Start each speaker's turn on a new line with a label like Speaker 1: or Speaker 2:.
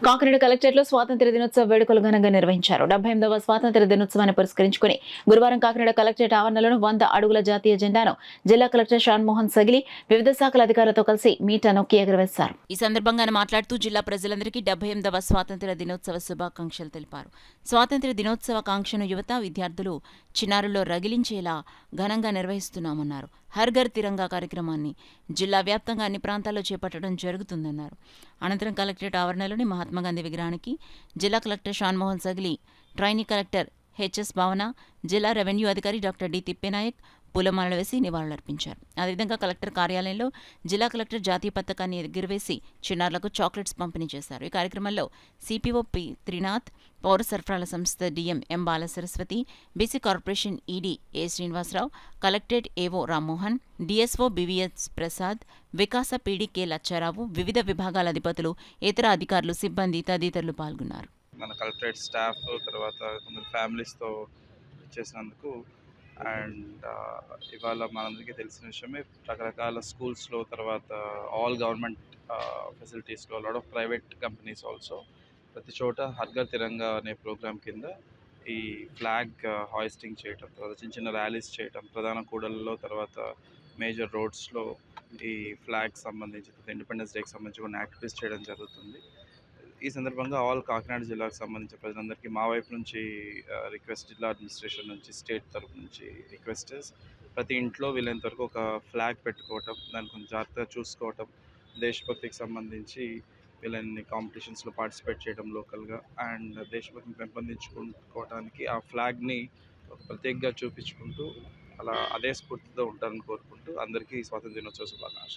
Speaker 1: కాకినాడ కలెక్టరేట్లో స్వాతంత్ర్య దినోత్సవ వేడుకలు ఘనంగా నిర్వహించారు. 78వ స్వాతంత్ర్య దినోత్సవాన్ని పురస్కరించుకుని గురువారం కాకినాడ కలెక్టరేట్ ఆవరణలోని 100 అడుగుల జాతీయ జెండాను జిల్లా కలెక్టర్ షాన్మోహన్ సగిలి వివిధ శాఖల అధికారులతో కలిసి మీటా నొక్కి ఎగురవేశారు. ఈ సందర్భంగా ఆయన మాట్లాడుతూ జిల్లా ప్రజలందరికీ 78వ స్వాతంత్ర్య దినోత్సవ శుభాకాంక్షలు తెలిపారు. స్వాతంత్ర్య దినోత్సవ కాంక్షను యువత, విద్యార్థులు చిన్నారుల్లో రగిలించేలా ఘనంగా నిర్వహిస్తున్నామన్నారు. హర్ ఘర్ తిరంగా కార్యక్రమాన్ని జిల్లా వ్యాప్తంగా అన్ని ప్రాంతాల్లో చేపట్టడం జరుగుతుందన్నారు. అనంతరం కలెక్టరేట్ ఆవరణలోని మహాత్మాగాంధీ విగ్రహానికి జిల్లా collector Shanmohan Sagili, trainee collector H S Bhavana, జిల్లా రెవెన్యూ అధికారి డాక్టర్ డి తిప్పేనాయక్ పూలమాలలు వేసి నివాళులర్పించారు. అదేవిధంగా కలెక్టర్ కార్యాలయంలో జిల్లా కలెక్టర్ జాతీయ పతాకాన్ని ఎగురవేసి చిన్నారులకు చాక్లెట్స్ పంపిణీ చేశారు. ఈ కార్యక్రమంలో సిపిఓ పి త్రినాథ్, పౌర సరఫరాల సంస్థ DM M Balasaraswathi, BC corporation ED A Srinivasarao, collectorate AO Rammohan, DSO BVS Prasad, Vikasa PD K Lachcharao, వివిధ విభాగాల అధిపతులు, ఇతర అధికారులు, సిబ్బంది తదితరులు పాల్గొన్నారు.
Speaker 2: మన కలెక్టరేట్ స్టాఫ్ తర్వాత కొందరు ఫ్యామిలీస్తో చేసినందుకు అండ్ ఇవాళ మనందరికీ తెలిసిన విషయమే, రకరకాల స్కూల్స్లో తర్వాత ఆల్ గవర్నమెంట్ ఫెసిలిటీస్లో lot of private companies also ప్రతి చోట హర్ ఘర్ తిరంగా అనే ప్రోగ్రామ్ కింద ఈ ఫ్లాగ్ హాయిస్టింగ్ చేయటం, తర్వాత చిన్న చిన్న ర్యాలీస్ చేయటం, ప్రధాన కూడళ్ళలో తర్వాత మేజర్ రోడ్స్లో ఈ ఫ్లాగ్ సంబంధించి ఇండిపెండెన్స్ డేకి సంబంధించి కొన్ని యాక్టివిటీస్ చేయడం జరుగుతుంది. ఈ సందర్భంగా ఆల్ కాకినాడ జిల్లాకు సంబంధించిన ప్రజలందరికీ మా వైపు నుంచి రిక్వెస్ట్, జిల్లా అడ్మినిస్ట్రేషన్ నుంచి, స్టేట్ తరపు నుంచి రిక్వెస్ట్, ప్రతి ఇంట్లో వీలైనంత వరకు ఒక ఫ్లాగ్ పెట్టుకోవటం, దాన్ని కొంచెం జాగ్రత్తగా చూసుకోవటం, దేశభక్తికి సంబంధించి వీళ్ళని కాంపిటీషన్స్లో పార్టిసిపేట్ చేయడం లోకల్గా, అండ్ దేశభక్తిని పెంపొందించుకోవడానికి ఆ ఫ్లాగ్ని ఒక ప్రత్యేకంగా చూపించుకుంటూ అలా అదే స్ఫూర్తితో ఉంటారని కోరుకుంటూ అందరికీ స్వాతంత్ర దినోత్సవ శుభాకాంక్షలు.